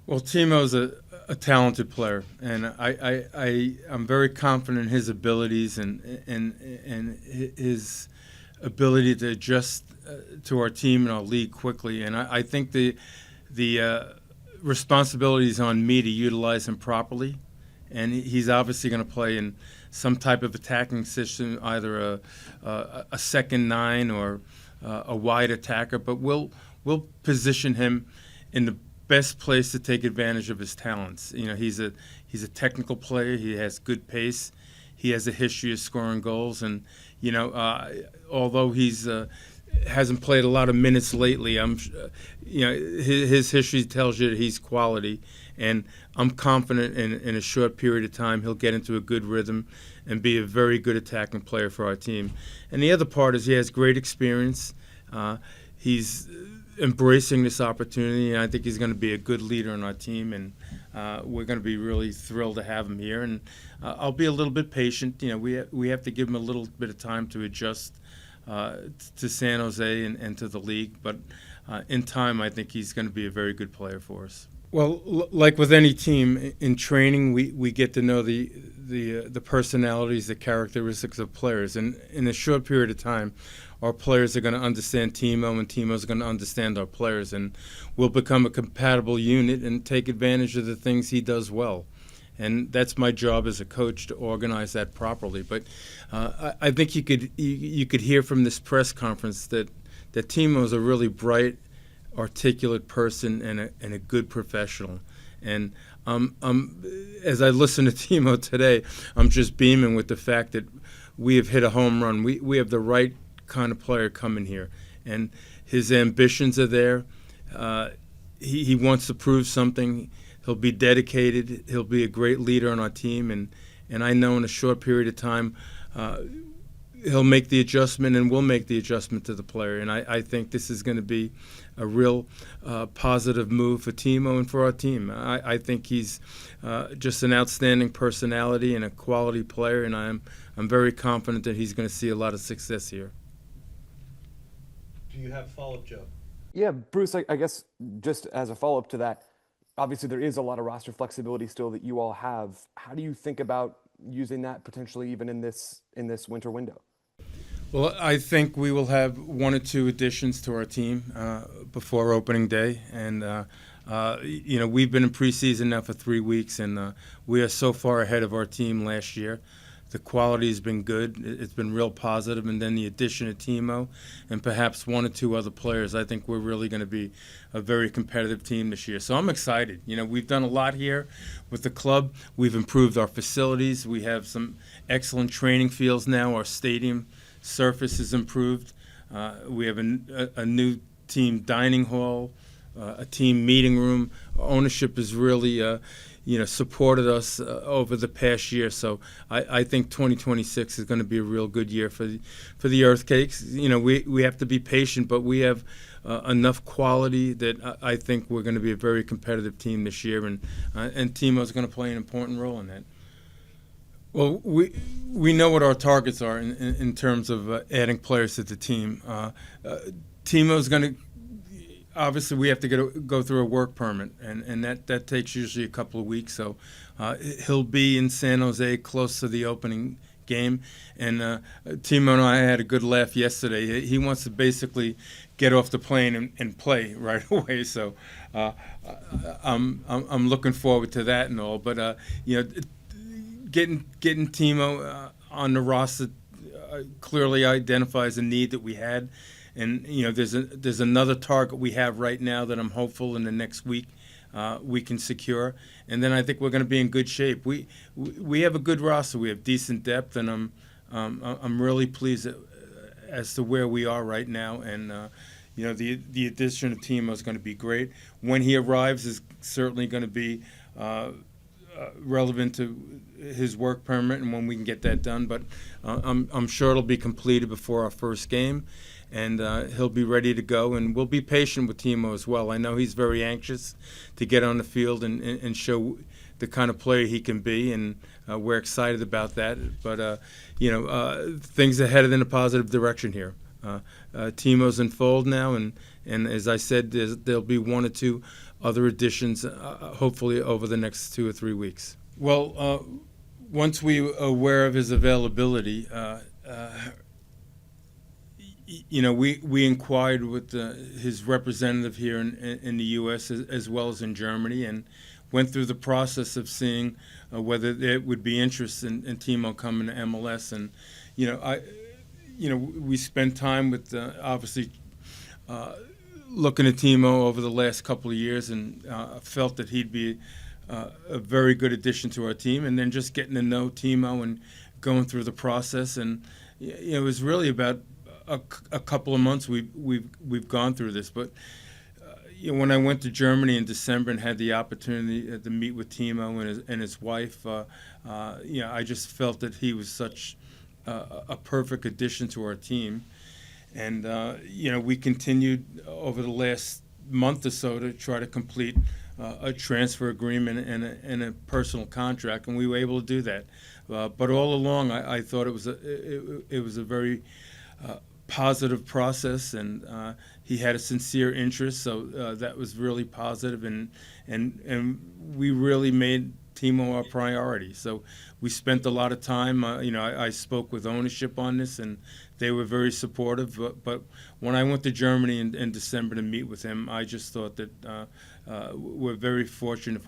Well, Timo's a talented player, and I'm very confident in his abilities and his ability to adjust to our team and our league quickly. And I think the responsibility is on me to utilize him properly. And he's obviously going to play in some type of attacking system, either a second nine or a wide attacker. But we'll position him in the best place to take advantage of his talents. You know, he's a technical player. He has good pace. He has a history of scoring goals, and although he's hasn't played a lot of minutes lately, his history tells you that he's quality, and I'm confident in a short period of time he'll get into a good rhythm and be a very good attacking player for our team. And the other part is he has great experience. He's embracing this opportunity, and I think he's going to be a good leader on our team, and we're going to be really thrilled to have him here. And I'll be a little bit patient. You know, we have to give him a little bit of time to adjust to San Jose and to the league, but in time, I think he's going to be a very good player for us. Well, like with any team, in training, we get to know the personalities, the characteristics of players, and in a short period of time, our players are going to understand Timo, and Timo's going to understand our players, and we'll become a compatible unit and take advantage of the things he does well. And that's my job as a coach, to organize that properly. But I think you could hear from this press conference that Timo's a really bright, articulate person and a good professional. And as I listen to Timo today, I'm just beaming with the fact that we have hit a home run. We have the right kind of player coming here, and his ambitions are there. He wants to prove something. He'll be dedicated. He'll be a great leader on our team, and I know in a short period of time he'll make the adjustment, and we'll make the adjustment to the player. And I think this is going to be a real positive move for Timo and for our team. I think he's just an outstanding personality and a quality player, and I'm very confident that he's going to see a lot of success here. Do you have follow-up, Joe? Yeah, Bruce, I guess just as a follow up to that, obviously there is a lot of roster flexibility still that you all have. How do you think about using that potentially even in this winter window? Well, I think we will have one or two additions to our team before opening day, and we've been in preseason now for 3 weeks, and we are so far ahead of our team last year. The quality has been good. It's been real positive, and then the addition of Timo and perhaps one or two other players, I think we're really going to be a very competitive team this year. So I'm excited. You know, we've done a lot here with the club. We've improved our facilities. We have some excellent training fields now. Our stadium surface is improved. We have a new team dining hall, a team meeting room. Ownership has really supported us over the past year. So I think 2026 is going to be a real good year for the Earthquakes. You know, we have to be patient, but we have enough quality that I think we're going to be a very competitive team this year, and Timo's going to play an important role in that. Well, we know what our targets are in terms of adding players to the team. Timo's going to obviously we have to go through a work permit, and that takes usually a couple of weeks. So he'll be in San Jose close to the opening game. And Timo and I had a good laugh yesterday. He wants to basically get off the plane and play right away. So I'm looking forward to that and all. But getting Timo on the roster clearly identifies a need that we had. And there's another target we have right now that I'm hopeful in the next week we can secure, and then I think we're going to be in good shape. We have a good roster. We have decent depth, and I'm really pleased as to where we are right now. And the addition of Timo is going to be great. When he arrives, is certainly going to be relevant to his work permit and when we can get that done. But I'm sure it'll be completed before our first game. And he'll be ready to go, and we'll be patient with Timo as well. I know he's very anxious to get on the field and show the kind of player he can be, and we're excited about that. But, things are headed in a positive direction here. Timo's in fold now, and as I said, there'll be one or two other additions, hopefully over the next 2 or 3 weeks. Well, once we were aware of his availability, we inquired with his representative here in the U.S. As well as in Germany, and went through the process of seeing whether there would be interest in Timo coming to MLS. And we spent time with obviously looking at Timo over the last couple of years, and felt that he'd be a very good addition to our team. And then just getting to know Timo and going through the process, and it was really about a couple of months we've gone through this. But when I went to Germany in December and had the opportunity to meet with Timo and his wife, I just felt that he was such a perfect addition to our team. And we continued over the last month or so to try to complete a transfer agreement and a personal contract, and we were able to do that. But all along, I thought it was a very positive process, and he had a sincere interest, so that was really positive, and we really made Timo our priority. So we spent a lot of time. I spoke with ownership on this, and they were very supportive. But when I went to Germany in December to meet with him, I just thought that we're very fortunate if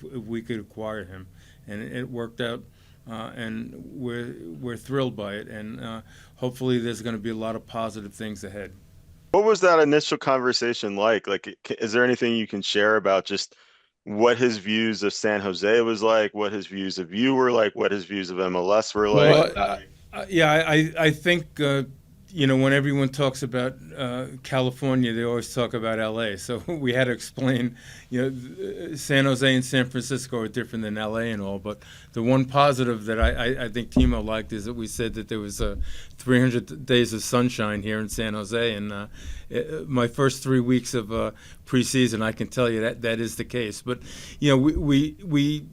we could acquire him, and it worked out. And we're thrilled by it, and hopefully there's going to be a lot of positive things ahead. What was that initial conversation like? Like, is there anything you can share about just what his views of San Jose was like, what his views of you were like, what his views of MLS were like? Well, I think when everyone talks about California, they always talk about LA. So we had to explain, San Jose and San Francisco are different than LA and all. But the one positive that I think Timo liked is that we said that there was 300 days of sunshine here in San Jose. And my first 3 weeks of preseason, I can tell you that is the case. But we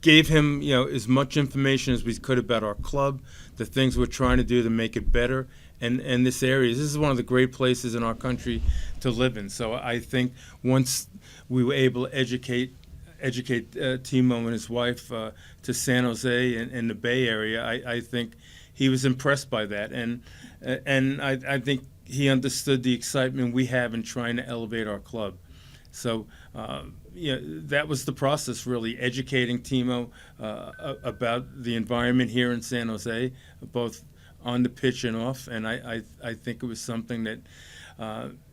gave him as much information as we could about our club, the things we're trying to do to make it better. And this area, this is one of the great places in our country to live in. So I think once we were able to educate Timo and his wife to San Jose and the Bay Area, I think he was impressed by that. And I think he understood the excitement we have in trying to elevate our club. So that was the process, really, educating Timo about the environment here in San Jose, both on the pitch and off, and I think it was something that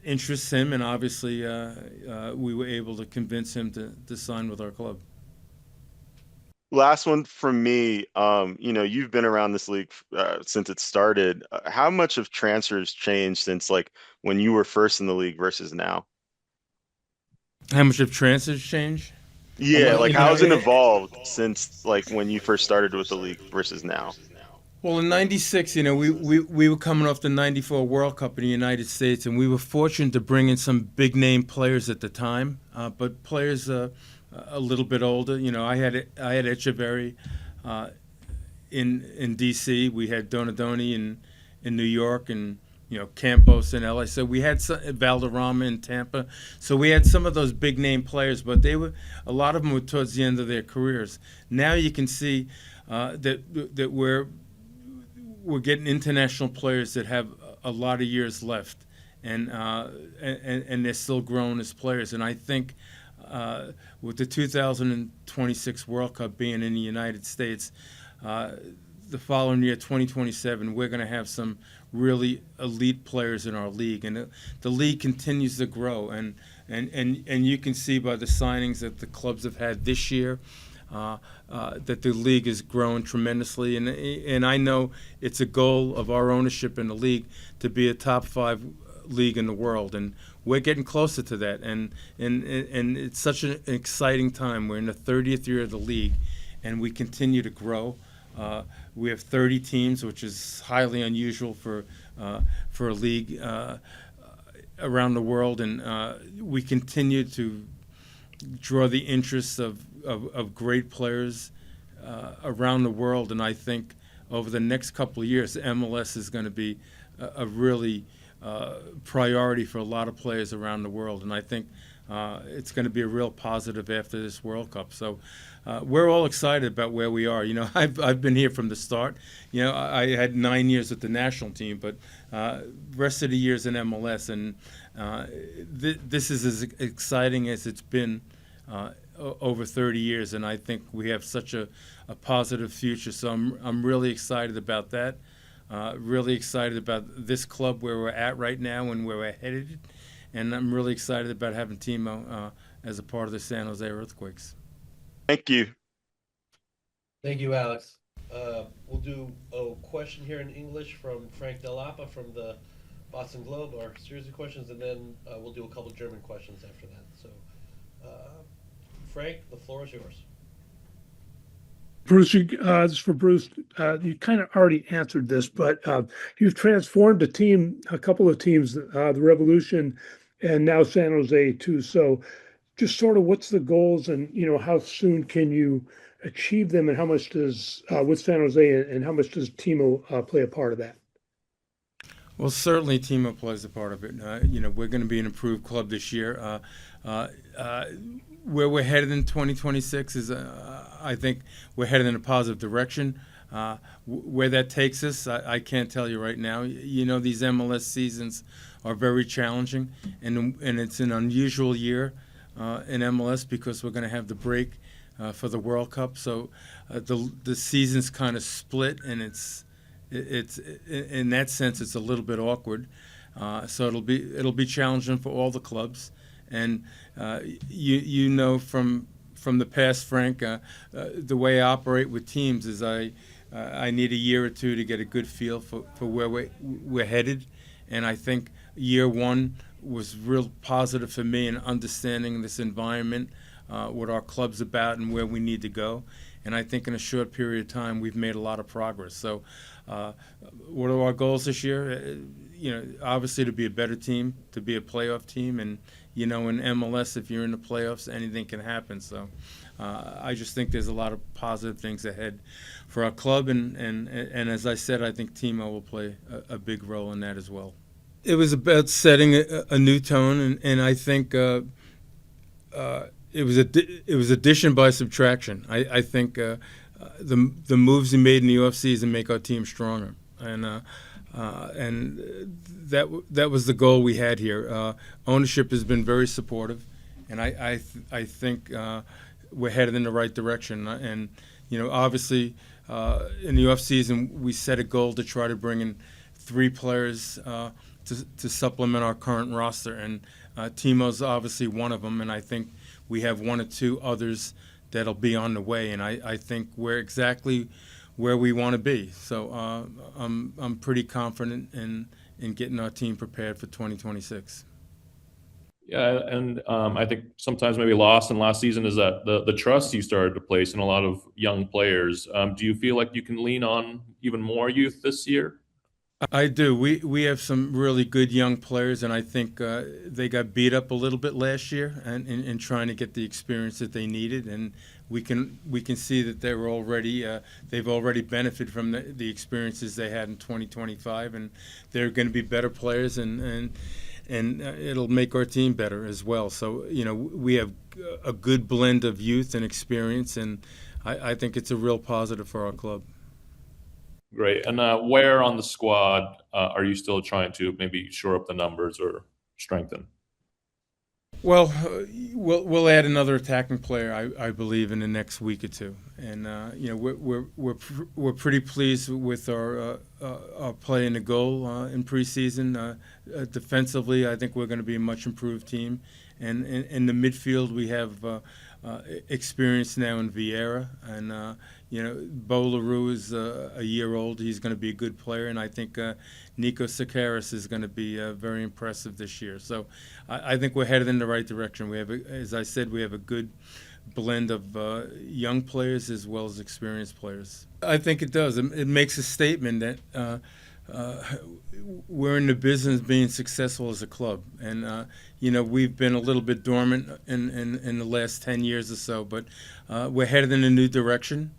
interests him, and obviously we were able to convince him to sign with our club. Last one from me. You've been around this league since it started. How much have transfers changed since like when you were first in the league versus now? How much have transfers changed? Yeah, like how has it evolved since like when you first started with the league versus now? Well, in '96, we were coming off the '94 World Cup in the United States, and we were fortunate to bring in some big name players at the time, but players a little bit older. I had Echeverry in D.C. We had Donadoni in New York, and Campos in L.A. So we had Valderrama in Tampa. So we had some of those big name players, but a lot of them were towards the end of their careers. Now you can see that we're getting international players that have a lot of years left, and they're still growing as players. And I think with the 2026 World Cup being in the United States, the following year, 2027, we're going to have some really elite players in our league, and the league continues to grow. And you can see by the signings that the clubs have had this year. That the league is growing tremendously, and I know it's a goal of our ownership in the league to be a top 5 league in the world, and we're getting closer to that. And it's such an exciting time. We're in the 30th year of the league, and we continue to grow. We have 30 teams, which is highly unusual for a league around the world, and we continue to draw the interest of great players around the world. And I think over the next couple of years, MLS is going to be a really priority for a lot of players around the world. And I think it's going to be a real positive after this World Cup. So we're all excited about where we are. I've been here from the start. I had 9 years with the national team, but rest of the years in MLS, and this is as exciting as it's been over 30 years, and I think we have such a positive future. So I'm really excited about that. Really excited about this club where we're at right now and where we're headed, and I'm really excited about having Timo as a part of the San Jose Earthquakes. Thank you. Thank you, Alex. We'll do a question here in English from Frank Delapa from the Boston Globe, our series of questions, and then we'll do a couple German questions after that. So, Frank, the floor is yours. Bruce, this is for Bruce. You kind of already answered this, but you've transformed a couple of teams, the Revolution and now San Jose too. So just sort of what's the goals and, how soon can you achieve them, and how much does, with San Jose, and how much does Timo play a part of that? Well, certainly Timo plays a part of it. We're going to be an improved club this year. Where we're headed in 2026 is, I think we're headed in a positive direction. Where that takes us, I can't tell you right now. These MLS seasons are very challenging, and it's an unusual year in MLS because we're going to have the break for the World Cup. So the season's kind of split, and it's in that sense it's a little bit awkward. So it'll be challenging for all the clubs. And from the past, Frank, the way I operate with teams is I need a year or two to get a good feel for where we're headed. And I think year one was real positive for me in understanding this environment, what our club's about and where we need to go. And I think in a short period of time, we've made a lot of progress. So what are our goals this year? Obviously to be a better team, to be a playoff team. And, in MLS, if you're in the playoffs, anything can happen. So I just think there's a lot of positive things ahead for our club. And as I said, I think Timo will play a big role in that as well. It was about setting a new tone, and I think it was addition by subtraction. I think the moves he made in the offseason make our team stronger, and that was the goal we had here. Ownership has been very supportive, and I think we're headed in the right direction. And obviously in the offseason we set a goal to try to bring in 3 players to supplement our current roster, and Timo's obviously one of them, and I think we have 1 or 2 others that'll be on the way, and I think we're exactly where we want to be. So I'm pretty confident in getting our team prepared for 2026. Yeah, and I think sometimes maybe lost in last season is that the trust you started to place in a lot of young players. Do you feel like you can lean on even more youth this year? I do. We have some really good young players, and I think they got beat up a little bit last year in trying to get the experience that they needed, and we can see that they've already benefited from the experiences they had in 2025, and they're going to be better players, and it'll make our team better as well. So we have a good blend of youth and experience, and I think it's a real positive for our club. Great. And where on the squad are you still trying to maybe shore up the numbers or strengthen? Well, we'll add another attacking player, I believe, in the next week or two, and we're pretty pleased with our play in the goal in preseason. Defensively, I think we're going to be a much improved team, and in the midfield we have experience now in Vieira, and Bo LaRue is a year old. He's going to be a good player, and I think Nico Sakaris is going to be very impressive this year. So I think we're headed in the right direction. We have, as I said, we have a good blend of young players as well as experienced players. I think it does. It makes a statement that we're in the business of being successful as a club, and we've been a little bit dormant in the last 10 years or so, but we're headed in a new direction.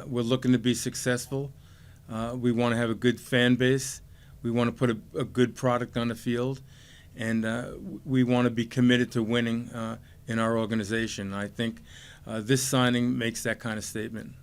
We're looking to be successful. We want to have a good fan base. We want to put a good product on the field, and we want to be committed to winning in our organization. I think this signing makes that kind of statement.